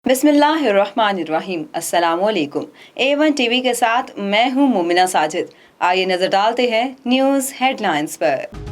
बिस्मिल्लाहिर्रहमानिर्रहीम। अस्सलाम वालेकुम। A1 टीवी के साथ मैं हूं मुमिना साजिद। आइए नजर डालते हैं न्यूज़ हेडलाइंस पर।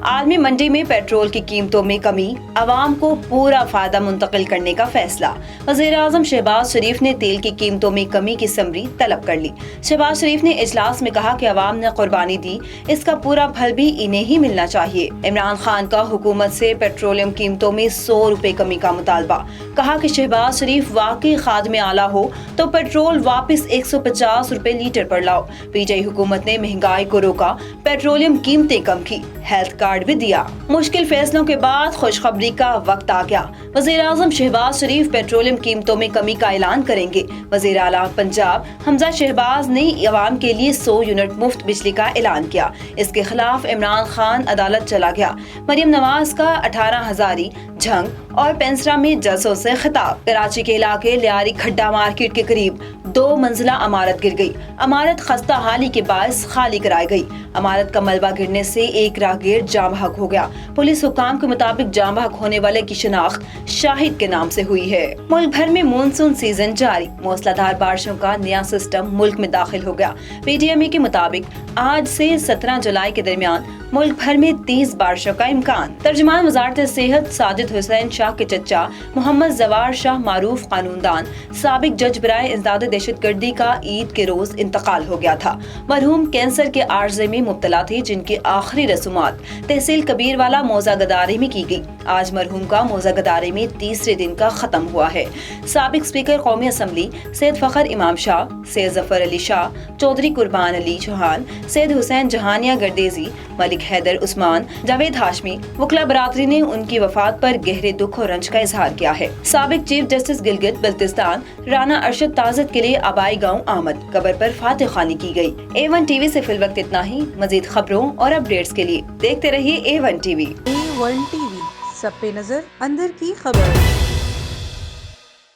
आलमी मंडी में पेट्रोल की कीमतों में कमी, अवाम को पूरा फायदा मुंतकिल करने का फैसला। वज़ीर-ए-आज़म शहबाज शरीफ ने तेल की कीमतों में कमी की समरी तलब कर ली। शहबाज शरीफ ने इजलास में कहा कि अवाम ने कुर्बानी दी, इसका पूरा फल भी इन्हें ही मिलना चाहिए। इमरान खान का हुकूमत से पेट्रोलियम कीमतों में 100 रुपए कमी का मुतालबा। कहा कि शहबाज शरीफ वाकई खादमे आला हो तो पेट्रोल वापस 150 रुपए लीटर पर लाओ। पीटीआई हुकूमत ने महंगाई को रोका, पेट्रोलियम कीमतें कम की, हेल्थ कार्ड भी दिया। मुश्किल फैसलों के बाद खुशखबरी का वक्त आ गया। वज़ीर-ए-आज़म शहबाज शरीफ पेट्रोलियम कीमतों में कमी का ऐलान करेंगे। वज़ीर आला पंजाब हमजा शहबाज ने अवाम के लिए 100 यूनिट मुफ्त बिजली का ऐलान किया। इसके खिलाफ इमरान खान अदालत चला गया। मरियम नवाज का 18 हजारी, झंग और पेंसरा में जलसों से खिताब। कराची के इलाके लियारी खड्डा मार्केट के करीब 2 मंजिला इमारत गिर गई। इमारत खस्ता हाली के बायस खाली कराई गई। इमारत का मलबा गिरने से एक राहगीर जाँ बहक हो गया। पुलिस हुकाम के मुताबिक जाँ बहक होने वाले की शिनाख्त शाहिद के नाम से हुई है। मुल्क भर में मानसून सीजन जारी, मूसलाधार बारिशों का नया सिस्टम मुल्क में दाखिल हो गया। पीटीएमए के मुताबिक आज से 17 जुलाई के दरमियान मुल्क भर में 30 बारिशों का इम्कान। तर्जुमान वजारत सेहत साजिद हुसैन शाह के चचा मोहम्मद जवार शाह मारूफ कानूनदान साबिक जज बराए इंसदाद दहशतगर्दी का ईद के रोज इंतकाल हो गया था। मरहूम कैंसर के आर्जे में मुब्तला थे, जिनकी आखिरी रसूमात तहसील कबीरवाला मौजा गदारे में की गई। आज मरहूम का मौजा गदारे में तीसरे दिन का खत्म हुआ है। साबिक स्पीकर कौमी असम्बली सैयद फखर इमाम शाह, सैयद जफर अली शाह, चौधरी कुर्बान अली चौहान, सैयद हुसैन जहानिया गर्देजी, मलिक हैदर उस्मान, जावेद हाशमी, वकला बरादरी ने उनकी वफात पर गहरे दुख और रंज का इजहार किया है। साबिक चीफ जस्टिस गिलगित बल्तिस्तान राना अरशद ताज़त के लिए आबाई गाँव आमद, कब्र पर फातिह खानी की गई। A1 टीवी से फिल वक्त इतना ही। मजीद खबरों और अपडेट्स के लिए देखते रहिए A1 टीवी। A1 टीवी, सब पे नजर, अंदर की खबर।